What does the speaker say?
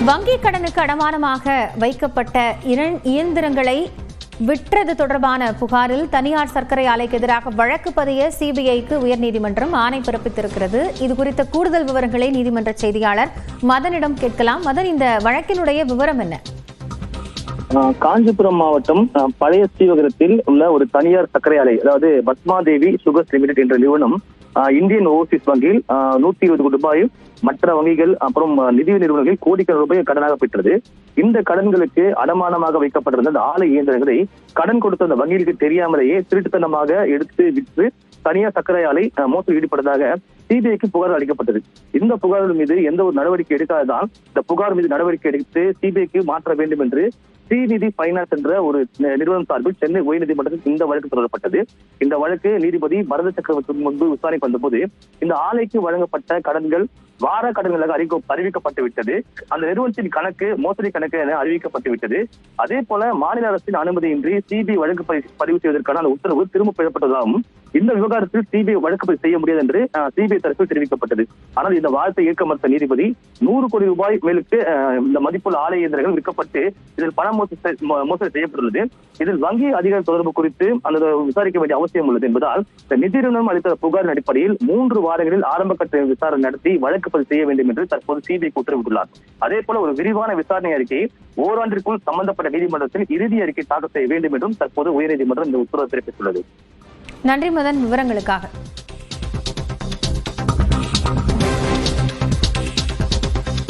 வங்கி கடனுக்கு அடமானமாக வைக்கப்பட்ட இயந்திரங்களை விற்றது தொடர்பான புகாரில் தனியார் சர்க்கரை ஆலைக்கு எதிராக வழக்கு பதிய சிபிஐக்கு உயர்நீதிமன்றம் ஆணை பிறப்பித்திருக்கிறது. இதுகுறித்த கூடுதல் விவரங்களை நீதிமன்ற செய்தியாளர் மதனிடம் கேட்கலாம். மதன், இந்த வழக்கினுடைய விவரம் என்ன? காஞ்சிபுரம் மாவட்டம் பழைய ஸ்ரீவகரத்தில் உள்ள ஒரு தனியார் சர்க்கரை ஆலை, அதாவது பத்மாதேவி சுகர்ஸ் லிமிடெட் என்ற நிறுவனம் இந்தியன் ஓவர்சீஸ் வங்கியில் 120 கோடி ரூபாய், மற்ற வங்கிகள் அப்புறம் நிதி நிறுவனங்கள் கோடிக்கணக்கான ரூபாய் கடனாக பெற்றது. இந்த கடன்களுக்கு அடமானமாக வைக்கப்பட்டிருந்த அந்த ஆலை இயந்திரங்களை கடன் கொடுத்த அந்த வங்கிகளுக்கு தெரியாமலேயே திருட்டுத்தனமாக எடுத்து விற்று தனியார் சர்க்கரை ஆலை மோசடி ஈடுபட்டதாக சிபிஐக்கு புகார் அளிக்கப்பட்டது. இந்த புகார்கள் மீது எந்த ஒரு நடவடிக்கை எடுக்காததால் இந்த புகார் மீது நடவடிக்கை எடுத்து சிபிஐக்கு மாற்ற வேண்டும் என்று ஸ்ரீநிதி பைனான்ஸ் என்ற ஒரு நிறுவனம் சார்பில் சென்னை உயர்நீதிமன்றத்தில் இந்த வழக்கு தொடரப்பட்டது. இந்த வழக்கு நீதிபதி பரத சக்கரவர்த்தி முன்பு விசாரணைக்கு வந்தபோது இந்த ஆலைக்கு வழங்கப்பட்ட கடன்கள் வார கடன்களாக அறிவிக்கப்பட்டு விட்டது. அந்த நிறுவனத்தின் கணக்கு மோசடி கணக்கு என அறிவிக்கப்பட்டு விட்டது. அதே போல மாநில அரசின் அனுமதியின்றி சிபிஐ வழக்கு பதிவு செய்வதற்கான அந்த உத்தரவு திரும்ப பெறப்பட்டதாகவும் இந்த விவகாரத்தில் சிபிஐ வழக்கு பதிவு செய்ய முடியாது என்று சிபிஐ தரப்பில் தெரிவிக்கப்பட்டது. ஆனால் இந்த வாதத்தை ஏற்க மறுத்த நீதிபதி 100 கோடி ரூபாய் மேலுக்கு இந்த மதிப்புள்ள ஆலை இயந்திரங்கள் விற்கப்பட்டு இதில் பண மோசடி செய்யப்பட்டுள்ளது. இதில் வங்கி அதிகார தொடர்பு குறித்து அந்த விசாரிக்க வேண்டிய அவசியம் உள்ளது என்பதால் இந்த நிதி நிறுவனம் அளித்த புகாரின் அடிப்படையில் 3 வாரங்களில் ஆரம்ப கட்ட விசாரணை நடத்தி வழக்கு பதிவு செய்ய வேண்டும் என்று தற்போது சிபிஐ உத்தரவிட்டுள்ளார். அதே போல ஒரு விரிவான விசாரணை அறிக்கையை ஓராண்டிற்குள் சம்பந்தப்பட்ட நீதிமன்றத்தில் இறுதி அறிக்கை தாக்கல் செய்ய வேண்டும் என்றும் தற்போது உயர்நீதிமன்றம் இந்த உத்தரவு பிறப்பித்துள்ளது. நன்றி மதன், விவரங்களுக்காக.